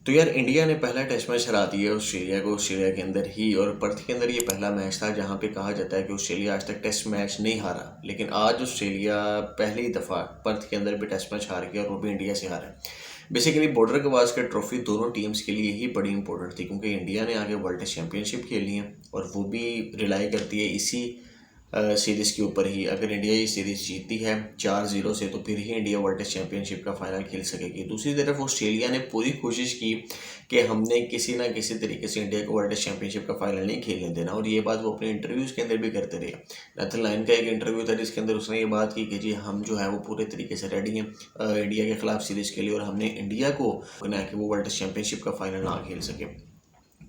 तो यार इंडिया ने पहला टेस्ट मैच हरा दिया ऑस्ट्रेलिया को, ऑस्ट्रेलिया के अंदर ही। और पर्थ के अंदर ये पहला मैच था जहां पे कहा जाता है कि ऑस्ट्रेलिया आज तक टेस्ट मैच नहीं हारा, लेकिन आज ऑस्ट्रेलिया पहली दफ़ा पर्थ के अंदर भी टेस्ट मैच हार गया और वो भी इंडिया से हारा। बेसिकली बॉर्डर गवास्कर ट्रॉफी दोनों टीम्स के लिए ही बड़ी इंपॉर्टेंट थी, क्योंकि इंडिया ने आगे वर्ल्ड टेस्ट चैंपियनशिप खेलनी है और वो भी रिलाई करती है इसी सीरीज़ के ऊपर ही। अगर इंडिया ये सीरीज़ जीतती है 4-0 से, तो फिर ही इंडिया वर्ल्ड टेस्ट चैंपियनशिप का फाइनल खेल सकेगी। दूसरी तरफ ऑस्ट्रेलिया ने पूरी कोशिश की कि हमने किसी ना किसी तरीके से इंडिया को वर्ल्ड टेस्ट चैंपियनशिप का फाइनल नहीं खेलने देना, और ये बात वो अपने इंटरव्यूज़ के अंदर भी करते रहे। नेथन लायन का एक इंटरव्यू था जिसके अंदर उसने ये बात की कि जी हम जो है वो पूरे तरीके से रेडी हैं इंडिया के खिलाफ सीरीज़ के लिए, और हमने इंडिया को बनाया कि वो वर्ल्ड टेस्ट चैंपियनशिप का फाइनल ना खेल सके।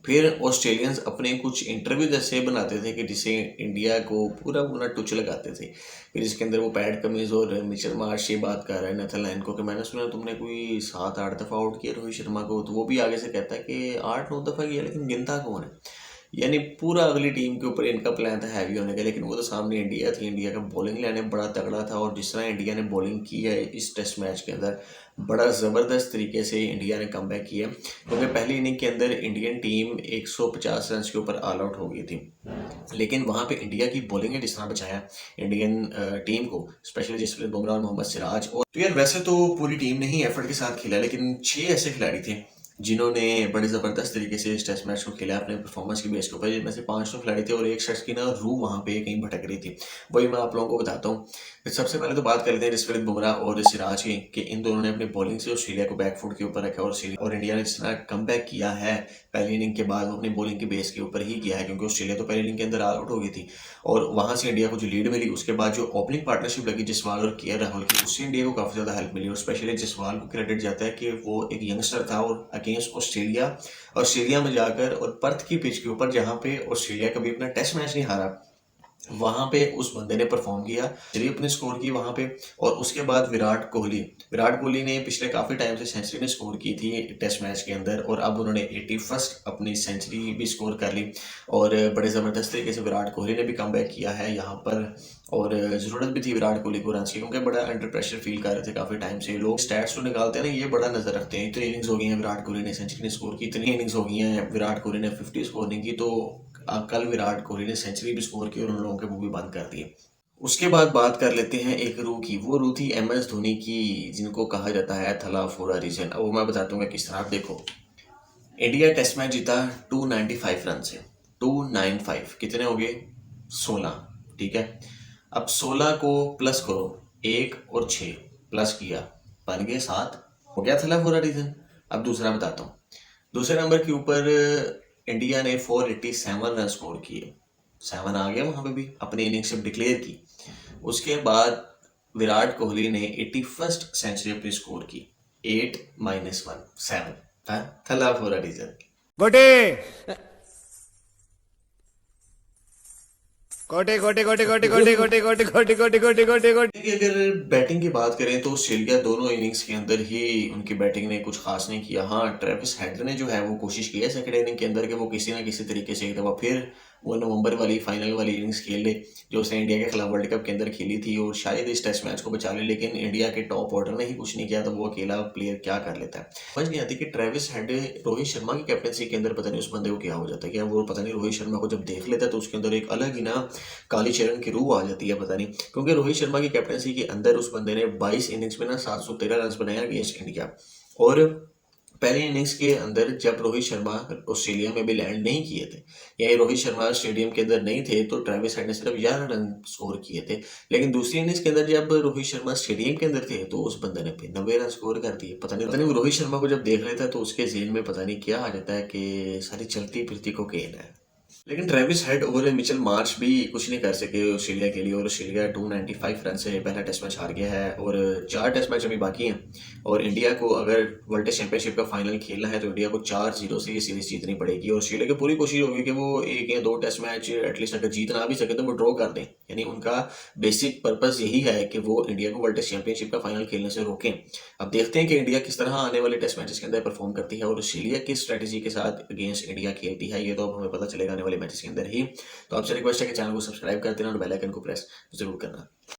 फिर ऑस्ट्रेलियंस अपने कुछ इंटरव्यूज ऐसे बनाते थे कि जिसे इंडिया को पूरा पूरा टुच लगाते थे। फिर इसके अंदर वो पैट कमिंस और मिचेल मार्श ये बात कर रहा है नेथन लायन को कि मैंने सुना तुमने कोई 7-8 दफ़ा आउट किया रोहित शर्मा को, तो वो भी आगे से कहता है कि 8-9 दफ़ा किया, लेकिन गिनता कौन है। यानी पूरा अगली टीम के ऊपर इनका प्लान था हैवी होने का, लेकिन वो तो सामने इंडिया थी। इंडिया का बॉलिंग लाइन बड़ा तगड़ा था, और जिस तरह इंडिया ने बॉलिंग की है इस टेस्ट मैच के अंदर, बड़ा ज़बरदस्त तरीके से इंडिया ने कमबैक किया। क्योंकि पहली इनिंग के अंदर इंडियन टीम 150 रन के ऊपर ऑल आउट हो गई थी, लेकिन वहाँ पे इंडिया की बॉलिंग ने जिस तरह बचाया इंडियन टीम को, स्पेशली जसप्रीत बुमराह और मोहम्मद सिराज। और तो यार वैसे तो पूरी टीम ने ही एफर्ट के साथ खेला, लेकिन 6 ऐसे खिलाड़ी थे जिन्होंने बड़े ज़बरदस्त तरीके से इस टेस्ट मैच को खेला अपने परफॉर्मेंस की बेस के ऊपर, जिनमें से 5 तो खिलाड़ी थे और एक शख्स की ना रूह वहाँ पे कहीं भटक रही थी। वही मैं आप लोगों को बताता हूँ। सबसे पहले तो बात कर लेते हैं जसप्रीत बुमराह और सिराज की, कि इन दोनों ने अपनी बॉलिंग से ऑस्ट्रेलिया को बैकफुट के ऊपर रखा, और इंडिया ने जिस तरह कम बैक किया है पहली इनिंग के बाद, वो अपनी बॉलिंग के बेस के ऊपर ही किया है, क्योंकि ऑस्ट्रेलिया तो पहली इनिंग के अंदर ऑल आउट हो गई थी। और वहाँ से इंडिया को जो लीड मिली, उसके बाद जो ओपनिंग पार्टनरशिप लगी जसवाल और के राहुल की, उससे इंडिया को काफ़ी ज़्यादा हेल्प मिली। और स्पेशली जसवाल को क्रेडिट जाता है कि वो एक यंगस्टर था और अगेंस्ट ऑस्ट्रेलिया में जाकर और पर्थ की पिच के ऊपर, जहाँ पे ऑस्ट्रेलिया कभी अपना टेस्ट मैच नहीं हारा, वहाँ पे उस बंदे ने परफॉर्म किया, चलिए अपने स्कोर की वहाँ पे। और उसके बाद विराट कोहली ने पिछले काफ़ी टाइम से सेंचुरी ने स्कोर की थी टेस्ट मैच के अंदर, और अब उन्होंने 81st अपनी सेंचुरी भी स्कोर कर ली। और बड़े ज़बरदस्त तरीके से विराट कोहली ने भी कमबैक किया है यहाँ पर। और ज़रूरत भी थी विराट कोहली को रन की, क्योंकि बड़ा अंडर प्रेशर फील कर रहे थे काफ़ी टाइम से। लोग स्टैट्स तो निकालते हैं ना, ये बड़ा नज़र रखते हैं, इतनी इनिंग्स हो गई हैं विराट कोहली ने सेंचुरी स्कोर की, इतनी इनिंग्स हो गई हैं विराट कोहली ने 50 स्कोर नहीं की, तो कल विराट कोहली ने सेंचुरी भी स्कोर की और उन लोगों के मुंह भी बंद कर दिए। उसके बाद बात कर लेते हैं एक रूह की। वो रूह थी MS धोनी की, जिनको कहा जाता है थला फॉर अ रीजन। अब वो मैं बताता हूँ किस तरह। आप देखो, इंडिया टेस्ट मैच जीता 295 रन से। 295 कितने हो गए? 16। ठीक है, अब 16 को प्लस करो, 1 और 6 प्लस किया, बन गए 7। हो गया थला फॉर अ रीजन। अब दूसरा बताता हूँ। दूसरे नंबर के ऊपर इंडिया ने 487 रन स्कोर किए। 7 आ गया वहाँ पे भी, अपनी इनिंग्स डिक्लेयर की। उसके बाद विराट कोहली ने 81st सेंचुरी अपनी स्कोर की। 8 - 1 7। थला फॉर अ रीजन। गोटे गोटे गोटे गोटे गोटे गोटे गोटे गोटे गोटे गोटे गोटे गोटे गोटे देखिए, अगर बैटिंग की बात करें तो ऑस्ट्रेलिया दोनों इनिंग्स के अंदर ही उनकी बैटिंग ने कुछ खास नहीं किया। हाँ, ट्रेविस हेड ने जो है वो कोशिश की है सेकंड इनिंग के अंदर कि वो किसी ना किसी तरीके से एक दफ़ा फिर वो नवंबर वाली फाइनल वाली इनिंग्स खेल ले जो उसने इंडिया के खिलाफ वर्ल्ड कप के अंदर खेली थी, और शायद इस टेस्ट मैच को बचा ले। लेकिन इंडिया के टॉप ऑर्डर ने ही कुछ नहीं किया, तो वो अकेला प्लेयर क्या कर लेता है। समझ नहीं आती कि ट्रेविस हेड रोहित शर्मा की कैप्टनसी के अंदर पता नहीं उस बंदे को क्या हो जाता है, क्या वो पता नहीं रोहित शर्मा को जब देख लेता है तो उसके अंदर एक अलग ही ना काली चरण की रूह आ जाती है, पता नहीं। क्योंकि रोहित शर्मा की कैप्टनसी के अंदर उस बंदे ने 22 इनिंग्स में ना 713 रन बनाया अगेंस्ट इंडिया। और पहले इनिंग्स के अंदर जब रोहित शर्मा ऑस्ट्रेलिया में भी लैंड नहीं किए थे, या रोहित शर्मा स्टेडियम के अंदर नहीं थे, तो ट्रेविस हेड ने सिर्फ 11 रन स्कोर किए थे। लेकिन दूसरी इनिंग्स के अंदर जब रोहित शर्मा स्टेडियम के अंदर थे, तो उस बंदे ने फिर 90 रन स्कोर कर दिए। पता नहीं वो रोहित शर्मा को जब देख लेता है तो उसके जेल में पता नहीं क्या आ जाता है कि सारी चलती फिरती को खेल है। लेकिन ट्रेविस हेड और मिचेल मार्श भी कुछ नहीं कर सके ऑस्ट्रेलिया के लिए, और ऑस्ट्रेलिया 295 रन से पहला टेस्ट मैच हार गया है, और 4 टेस्ट मैच अभी बाकी हैं। और इंडिया को अगर वर्ल्ड टेस्ट चैंपियनशिप का फाइनल खेलना है तो इंडिया को 4-0 से ये सीरीज जीतनी पड़ेगी। और ऑस्ट्रेलिया की पूरी कोशिश होगी कि वो 1 या 2 टेस्ट मैच एटलीस्ट अगर जीत ना भी सके तो वो ड्रॉ कर दें। यानी उनका बेसिक पर्पस यही है कि वो इंडिया को वर्ल्ड टेस्ट चैंपियनशिप का फाइनल खेलने से रोकें। अब देखते हैं कि इंडिया किस तरह आने वाले टेस्ट मैचेस के अंदर परफॉर्म करती है, और ऑस्ट्रेलिया किस स्ट्रेटेजी के साथ अगेंस्ट इंडिया खेलती है, ये तो अब हमें पता चलेगा आने वाले मैचेस के अंदर ही। तो आपसे रिक्वेस्ट है कि चैनल को सब्सक्राइब कर देना और बेल आइकन को प्रेस जरूर करना।